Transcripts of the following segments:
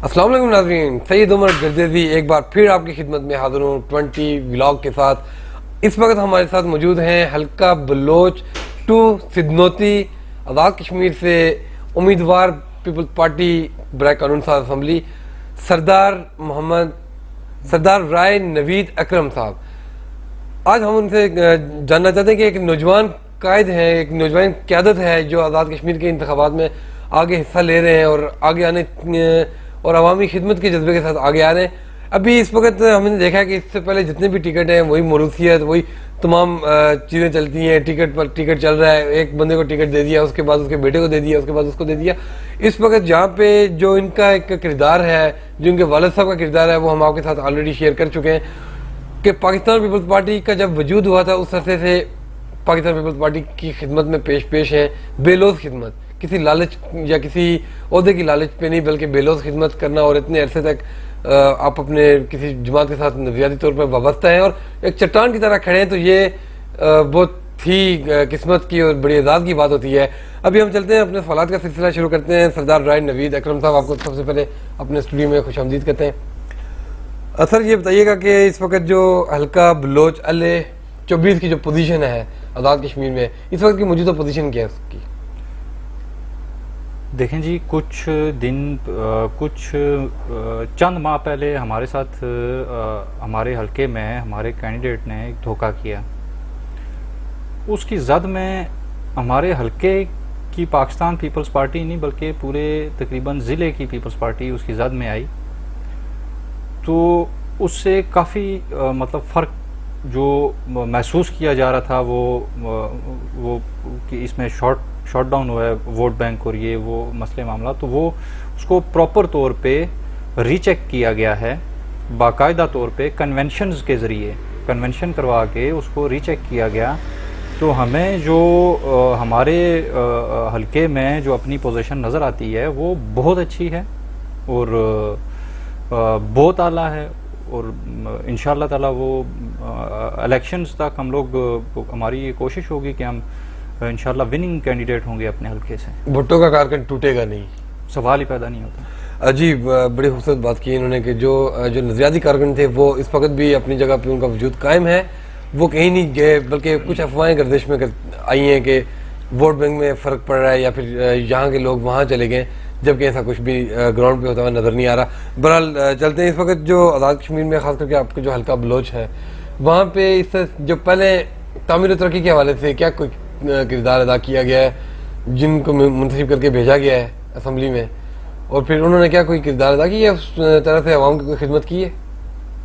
अस्सलाम वालेकुम नाज़रीन, सैयद उमर गर्देज़ी एक बार फिर आपकी खिदमत में हाज़िर हूँ 20 व्लॉग के साथ। इस वक्त हमारे साथ मौजूद हैं हल्का बलोच टू सिद्धनोती आज़ाद कश्मीर से उम्मीदवार पीपल्स पार्टी बराए कानून साज असम्बली सरदार राय नवीद अकरम साहब। आज हम उनसे जानना चाहते हैं कि एक नौजवान कायद है, एक नौजवान क़यादत है जो आज़ाद कश्मीर के इंतखाबात में आगे हिस्सा ले रहे हैं और आगे आने और अवामी खिदमत के जज्बे के साथ आगे आ रहे हैं। अभी इस वक्त हमने देखा है कि इससे पहले जितने भी टिकट हैं वही मरूसियत, वही तमाम चीज़ें चलती हैं। टिकट पर टिकट चल रहा है, एक बंदे को टिकट दे दिया, उसके बाद उसके बेटे को दे दिया, उसके बाद उसको दे दिया। इस वक्त जहाँ पे जो इनका एक किरदार है, जो इनके वालिद साहब का किरदार है, वो हम आपके साथ ऑलरेडी शेयर कर चुके हैं कि पाकिस्तान पीपल्स पार्टी का जब वजूद हुआ था उस अरसे से पाकिस्तान पीपल्स पार्टी की खिदमत में पेश है। बेलोज खिदमत, किसी लालच या किसी ओहदे की लालच पे नहीं, बल्कि बेलोज खिदमत करना और इतने अरसे तक आप अपने किसी जमात के साथ नजरियाती तौर पर वाबस्ता हैं और एक चट्टान की तरह खड़े हैं, तो ये बहुत ही किस्मत की और बड़ी एजाज़ की बात होती है। अभी हम चलते हैं, अपने सवालात का सिलसिला शुरू करते हैं। सरदार राय नवीद अकरम साहब, आपको सबसे पहले अपने स्टूडियो में खुशामदीद कहते हैं। सर ये बताइएगा कि इस वक्त जो हल्का बलोच अले 24 की जो पोजीशन है आज़ाद कश्मीर में, इस वक्त की मौजूदा पोजीशन क्या है उसकी? देखें जी, कुछ चंद माह पहले हमारे साथ हमारे हलके में हमारे कैंडिडेट ने एक धोखा किया। उसकी जद में हमारे हलके की पाकिस्तान पीपल्स पार्टी नहीं बल्कि पूरे तकरीबन ज़िले की पीपल्स पार्टी उसकी जद में आई, तो उससे काफ़ी मतलब फ़र्क जो महसूस किया जा रहा था वो कि इसमें शॉट डाउन हुआ है वोट बैंक और ये वो मसले मामला, तो वो उसको प्रॉपर तौर पे रीचेक किया गया है। बाकायदा तौर पे कन्वेंशंस के ज़रिए कन्वेंशन करवा के उसको रीचेक किया गया। तो हमें जो हमारे हलके में जो अपनी पोजीशन नज़र आती है वो बहुत अच्छी है और बहुत आला है और इंशाअल्लाह ताला वो इलेक्शंस तक हम लोग, हमारी ये कोशिश होगी कि हम इंशाअल्लाह विनिंग कैंडिडेट होंगे अपने हलके से। भुट्टो का कारकन टूटेगा नहीं, सवाल ही पैदा नहीं होता। अजीब, बड़ी खूबसूरत बात की इन्होंने कि जो नजरियाती कारकन थे वो इस वक्त भी अपनी जगह पे उनका वजूद कायम है, वो कहीं नहीं गए, बल्कि कुछ अफवाहें गर्दिश में आई हैं कि वोट बैंक में फ़र्क पड़ रहा है या फिर यहाँ के लोग वहाँ चले गए, जबकि ऐसा कुछ भी ग्राउंड पे होता हुआ नज़र नहीं आ रहा। बहरहाल चलते हैं। इस वक्त जो आज़ाद कश्मीर में ख़ास करके आपका जो हल्का बलोच है, वहाँ पे इससे जो पहले तामीर और तरक्की के हवाले से क्या कोई किरदार अदा किया गया है जिनको मुंतखब करके भेजा गया है असम्बली में, और फिर उन्होंने क्या कोई किरदार अदा किया है, उस तरह से आवाम की कोई खिदमत की है?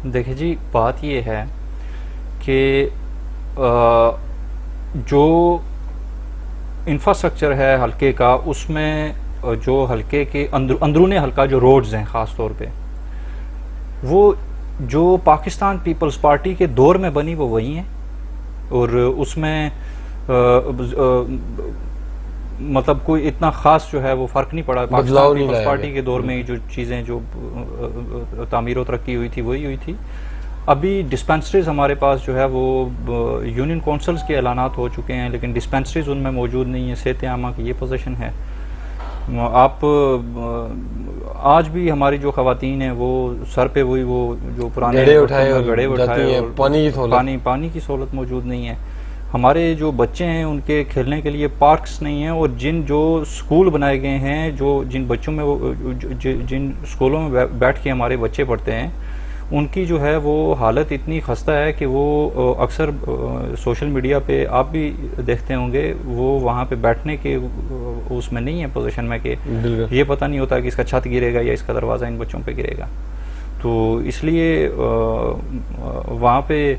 देखिए जी, बात ये है कि जो इंफ्रास्ट्रक्चर है हलके का, उसमें जो हलके के अंदरूनी हलका जो रोड्स हैं ख़ास तौर पे, वो जो पाकिस्तान पीपल्स पार्टी के दौर में बनी वो वही हैं और उसमें मतलब कोई इतना ख़ास जो है वो फ़र्क नहीं पड़ा। पाकिस्तान पीपल्स पार्टी के दौर में जो चीज़ें जो तामीर और तरक्की हुई थी वही हुई थी। अभी डिस्पेंसरीज हमारे पास जो है वो यूनियन काउंसिल्स के ऐलानात हो चुके हैं, लेकिन डिस्पेंसरीज उनमें मौजूद नहीं है। सेहत आमा की ये पोजीशन है। आप आज भी हमारी जो ख़वातीन हैं वो सर पे वही वो जो पुराने घड़े उठाए और पानी की सहूलत मौजूद नहीं है। हमारे जो बच्चे हैं उनके खेलने के लिए पार्क्स नहीं हैं और जो स्कूल बनाए गए हैं, जिन बच्चों में वो जिन स्कूलों में बैठ के हमारे बच्चे पढ़ते हैं, उनकी जो है वो हालत इतनी खस्ता है कि वो अक्सर सोशल मीडिया पे आप भी देखते होंगे, वो वहाँ पे बैठने के उसमें नहीं है पोजीशन में कि ये पता नहीं होता कि इसका छत गिरेगा या इसका दरवाज़ा इन बच्चों पे गिरेगा। तो इसलिए वहाँ पे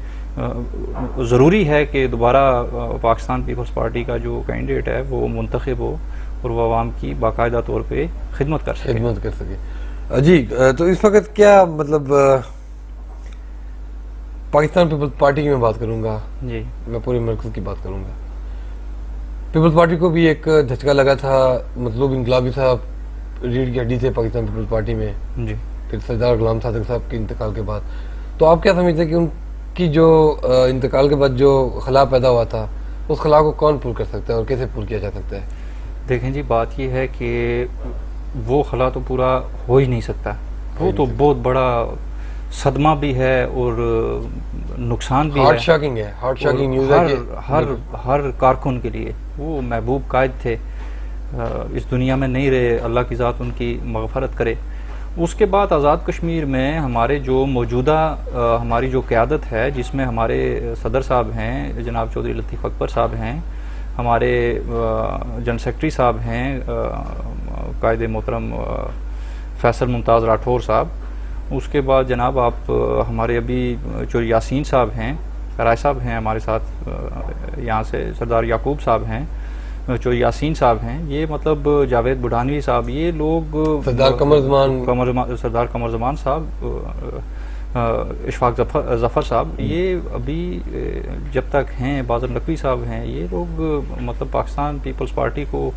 ज़रूरी है कि दोबारा पाकिस्तान पीपल्स पार्टी का जो कैंडिडेट है वो मुंतखब हो और वह आवाम की बाकायदा तौर पर खिदमत कर सके। जी, तो इस वक्त क्या मतलब पाकिस्तान पीपल्स पार्टी की मैं बात करूंगा जी, मैं पूरे मरकज़ की बात करूंगा। पीपल्स पार्टी को भी एक झटका लगा था, मतलब इंकलाबी साहब रीढ़ की हड्डी थे पाकिस्तान पीपल्स पार्टी में जी, फिर सरदार गुलाम सादिक साहब के इंतकाल के बाद। तो आप क्या समझते हैं कि उनकी जो इंतकाल के बाद जो खला पैदा हुआ था, उस खला को कौन पूरा कर सकता है और कैसे पूरा किया जा सकता है? देखें जी, बात यह है कि वो खला तो पूरा हो ही नहीं सकता वो तो बहुत बड़ा सदमा भी है और नुकसान भी हार्ट है। शॉकिंग है, हार्ट शॉकिंग न्यूज़ है कि हर कारकुन के लिए वो महबूब कायद थे, इस दुनिया में नहीं रहे, अल्लाह की ज़ात उनकी मग़फ़रत करे। उसके बाद आज़ाद कश्मीर में हमारे जो मौजूदा हमारी जो क़यादत है, जिसमें हमारे सदर साहब हैं जनाब चौधरी लतीफ़ अकबर साहब हैं, हमारे जनरल सेक्रेटरी साहब हैं कायदे मोहतरम फैसल मुमताज़ राठौर साहब, उसके बाद जनाब आप हमारे अभी जो यासीन साहब हैं, कराय साहब हैं हमारे साथ यहाँ से, सरदार याकूब साहब हैं, जो यासीन साहब हैं, ये मतलब जावेद बुढ़ानवी साहब, ये लोग सरदार सरदार कमर ज़मान साहब, इशफाक ज़फ़र साहब, ये अभी जब तक हैं, बाज़र नकवी साहब हैं, ये लोग मतलब पाकिस्तान पीपल्स पार्टी को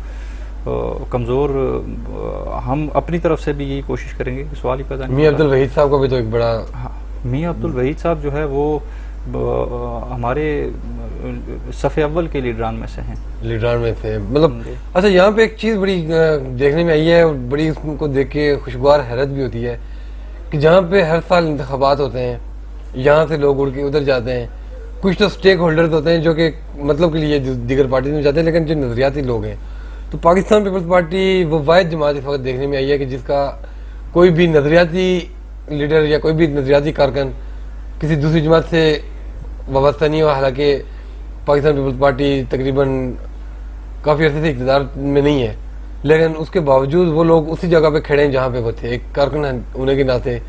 कमज़ोर, हम अपनी तरफ से भी यही कोशिश करेंगे कि सवाल ही पैदा नहीं। मियां अब्दुल वहीद साहब का भी तो एक बड़ा, मियां अब्दुल वहीद साहब जो है वो हमारे सफ़े अव्वल के लीडरान में से हैं, लीडरान में से मतलब। अच्छा, यहाँ पे एक चीज़ बड़ी देखने में आई है और बड़ी उसको देख के खुशगवार हैरत भी होती है कि जहाँ पे हर साल इंतखाबात होते हैं, यहाँ से लोग उड़ के उधर जाते हैं, कुछ तो स्टेक होल्डर्स होते हैं जो कि मतलब के लिए दीगर पार्टी में जाते हैं, लेकिन जो नज़रियाती लोग हैं, तो पाकिस्तान पीपल्स पार्टी वो वाहिद जमात इस वक्त देखने में आई है कि जिसका कोई भी नज़रियाती लीडर या कोई भी नज़रियाती कारकन किसी दूसरी जमात से वाबस्ता नहीं हुआ। हालांकि पाकिस्तान पीपल्स पार्टी तकरीबन काफ़ी अर्से से इक़्तिदार में नहीं है, लेकिन उसके बावजूद वो लोग उसी जगह पे खड़े हैं जहाँ पे वो थे, एक कारकुन होने के नाते।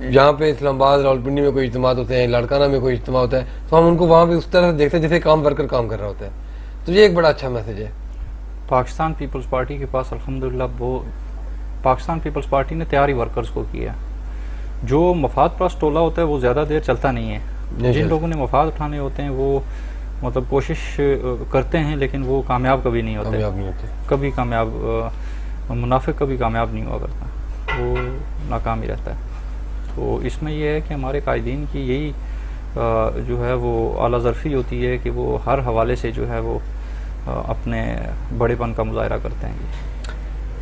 यहाँ पे इस्लामाबाद, रावलपिंडी में कोई इज्तिमा होते हैं, लाड़काना में कोई इज्तिमा होता है, तो हम उनको वहाँ पे उस तरह से देखते हैं जैसे काम वर्कर काम कर रहा होता है। तो ये एक बड़ा अच्छा मैसेज है। पाकिस्तान पीपल्स पार्टी के पास अल्हम्दुलिल्लाह वो पाकिस्तान पीपल्स पार्टी ने तैयारी वर्कर्स को किया। जो मफाद परस्त टोला होता है वो ज़्यादा देर चलता नहीं है, जिन लोगों ने मफाद उठाने होते हैं वो मतलब कोशिश करते हैं, लेकिन वो कामयाब कभी नहीं होते, कभी कामयाब, मुनाफिक कभी कामयाब नहीं हुआ करता, वो नाकाम ही रहता है। तो इसमें यह है कि हमारे कायदीन की यही जो है वो आला ज़रफ़ी होती है कि वो हर हवाले से जो है वो अपने बड़ेपन का मुज़ाहरा करते हैं।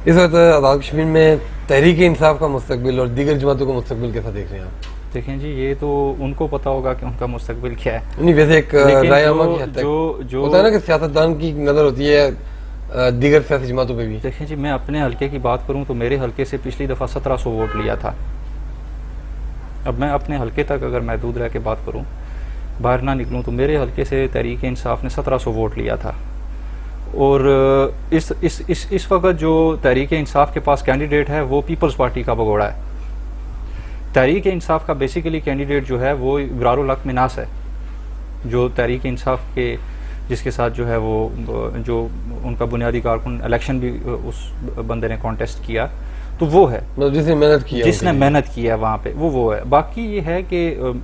इस वक्त आज़ाद कश्मीर में तहरीक इंसाफ का मुस्तकबिल और दीगर जमातों का मुस्तकबिल कैसा देख रहे हैं आप? देखें जी, ये तो उनको पता होगा कि उनका मुस्तकबिल क्या है। नहीं, वैसे एक राय आमा की हद तक जो होता है ना कि सियासतदान की नज़र होती है दीगर सियासी जमातों पे भी। देखें जी, मैं अपने हल्के की बात करूं तो मेरे हल्के से पिछली दफ़ा 1700 वोट लिया था। अब मैं अपने हल्के तक अगर महदूद रह के बात करूं, बाहर ना निकलूं, तो मेरे हल्के से तहरीक इंसाफ ने 1700 वोट लिया था। और इस वक्त जो तहरीक इंसाफ के पास कैंडिडेट है वो पीपल्स पार्टी का भगोड़ा है। तहरीक इंसाफ का बेसिकली कैंडिडेट जो है वो इकरारुल हक मिनास है, जो तहरीक इंसाफ के जिसके साथ जो है वो जो उनका बुनियादी कारकुन इलेक्शन भी उस बंदे ने कॉन्टेस्ट किया, तो वो है जिसने मेहनत की है वहाँ पे, वो है। बाकी ये है कि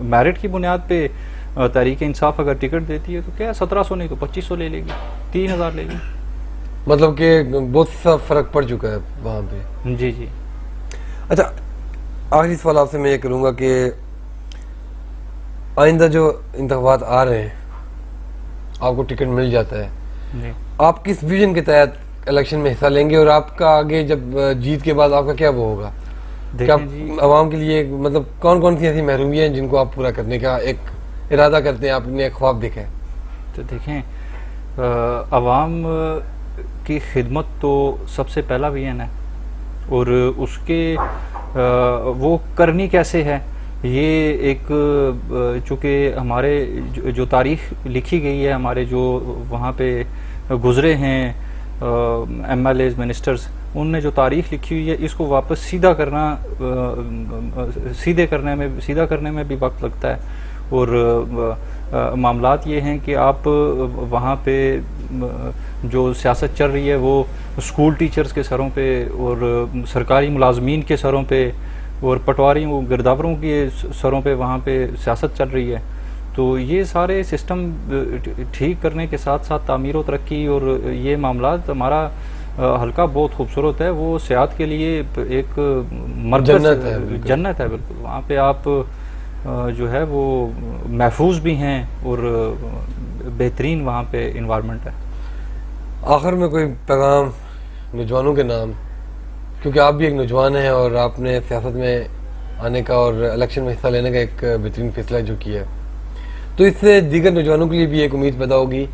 मेरिट की बुनियाद पे तहरीक इंसाफ अगर टिकट देती है तो क्या 1700 नहीं तो 2500 ले लेगी, 3000 लेगी, मतलब कि बहुत सा फर्क पड़ चुका है वहाँ पे। जी जी। अच्छा, आखिरी सवाल आपसे मैं ये करूँगा कि आइंदा जो इंतखाबात आ रहे हैं, आपको टिकट मिल जाता है जी, आप किस विजन के तहत इलेक्शन में हिस्सा लेंगे और आपका आगे जब जीत के बाद आपका क्या वो होगा? क्या आवाम के लिए मतलब कौन कौन सी ऐसी महरूमियाँ हैं जिनको आप पूरा करने का एक इरादा करते हैं, आपने एक ख्वाब देखा है? तो देखें, आवाम की खिदमत तो सबसे पहला विजन है, और उसके वो करनी कैसे है, ये एक चूँकि हमारे जो तारीख़ लिखी गई है, हमारे जो वहाँ पे गुज़रे हैं MLAs मिनिस्टर्स, उनने जो तारीख़ लिखी हुई है, इसको वापस सीधा करने में भी वक्त लगता है। और मामलात ये हैं कि आप वहाँ पे जो सियासत चल रही है वो स्कूल टीचर्स के सरों पे और सरकारी मुलाजमीन के सरों पे और पटवारियों गिरदावरों के सरों पे वहाँ पे सियासत चल रही है। तो ये सारे सिस्टम ठीक करने के साथ साथ तामीर व तरक्की और ये मामलात, हमारा हल्का बहुत खूबसूरत है, वो सेहत के लिए एक मरकज़ जन्नत है बिल्कुल। वहाँ पे आप जो है वो महफूज भी हैं और बेहतरीन वहाँ पे इन्वायरमेंट है। आखिर में कोई पैगाम नौजवानों के नाम क्योंकि आप भी एक नौजवान हैं और आपने सियासत में आने का और इलेक्शन में हिस्सा लेने का एक बेहतरीन फैसला जो किया है, तो इससे दीगर नौजवानों के लिए भी एक उम्मीद पैदा होगी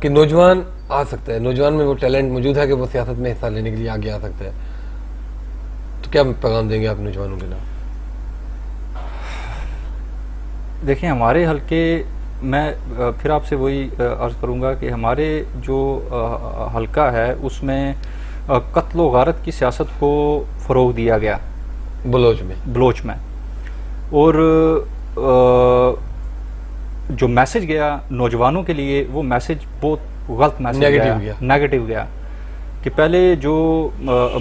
कि नौजवान आ सकता है, नौजवान में वो टैलेंट मौजूद है कि वो सियासत में हिस्सा लेने के लिए आगे आ सकता है। तो क्या पैगाम देंगे आप नौजवानों के नाम? देखिए, हमारे हल्के, मैं फिर आपसे वही अर्ज़ करूँगा कि हमारे जो हल्का है उसमें कत्ल व गारत की सियासत को फ़रोग़ दिया गया बलोच में, और जो मैसेज गया नौजवानों के लिए, वो मैसेज बहुत गलत मैसेज नेगेटिव गया कि पहले जो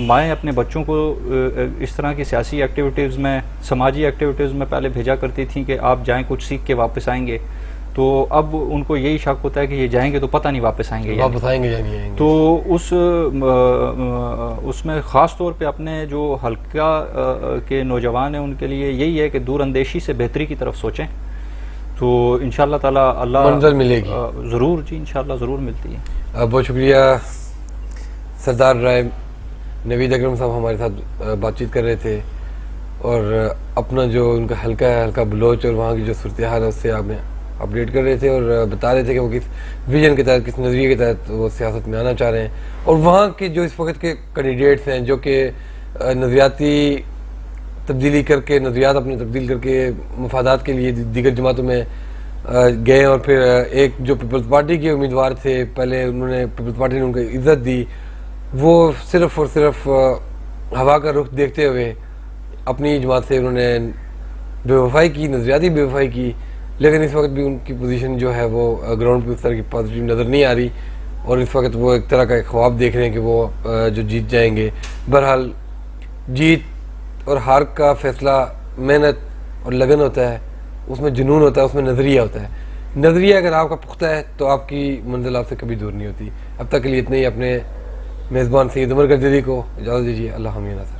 माएँ अपने बच्चों को इस तरह की सियासी एक्टिविटीज़ में, समाजी एक्टिविटीज़ में पहले भेजा करती थी कि आप जाएं कुछ सीख के वापस आएंगे, तो अब उनको यही शक होता है कि ये जाएंगे तो पता नहीं वापस आएंगे या नहीं आएंगे। तो उसमें ख़ास तौर पे अपने जो हल्का के नौजवान हैं उनके लिए यही है कि दूर अंदेशी से बेहतरी की तरफ सोचें, तो इंशाअल्लाह ताला अल्लाह मंज़िल मिलेगी ज़रूर। जी इंशाअल्लाह ज़रूर मिलती है। बहुत शुक्रिया सरदार राय नवीद अकरम साहब हमारे साथ बातचीत कर रहे थे और अपना जो उनका हल्का है, हल्का बलोच, और वहाँ की जो सूरत हाल है उससे आपने अपडेट कर रहे थे और बता रहे थे कि वो किस विजन के तहत, किस नज़रिए के तहत वो सियासत में आना चाह रहे हैं, और वहाँ के जो इस वक्त के कैंडिडेट्स हैं जो कि नज़रियाती तब्दीली करके, नज़रियात अपने तब्दील करके मफादात के लिए दीगर जमातों में गए, और फिर एक जो पीपल्स पार्टी के उम्मीदवार थे, पहले उन्होंने पीपल्स पार्टी ने उनको इज़्ज़त दी, वो सिर्फ़ और सिर्फ हवा का रुख देखते हुए अपनी जमात से उन्होंने बेवफाई की, नज़रियाती बेवफाई की, लेकिन इस वक्त भी उनकी पोजीशन जो है वो ग्राउंड पे उस तरह की पॉजिटिव नज़र नहीं आ रही, और इस वक्त वो एक तरह का एक ख्वाब देख रहे हैं कि वो जो जीत जाएंगे। बहरहाल जीत और हार का फैसला मेहनत और लगन होता है, उसमें जुनून होता है, उसमें नज़रिया होता है। नज़रिया अगर आपका पुख्ता है तो आपकी मंजिल आपसे कभी दूर नहीं होती। अब तक के लिए इतने ही। अपने मेज़बान सैयद उमर गजरी को इजाज़त दीजिए। अल्लाह हामिद।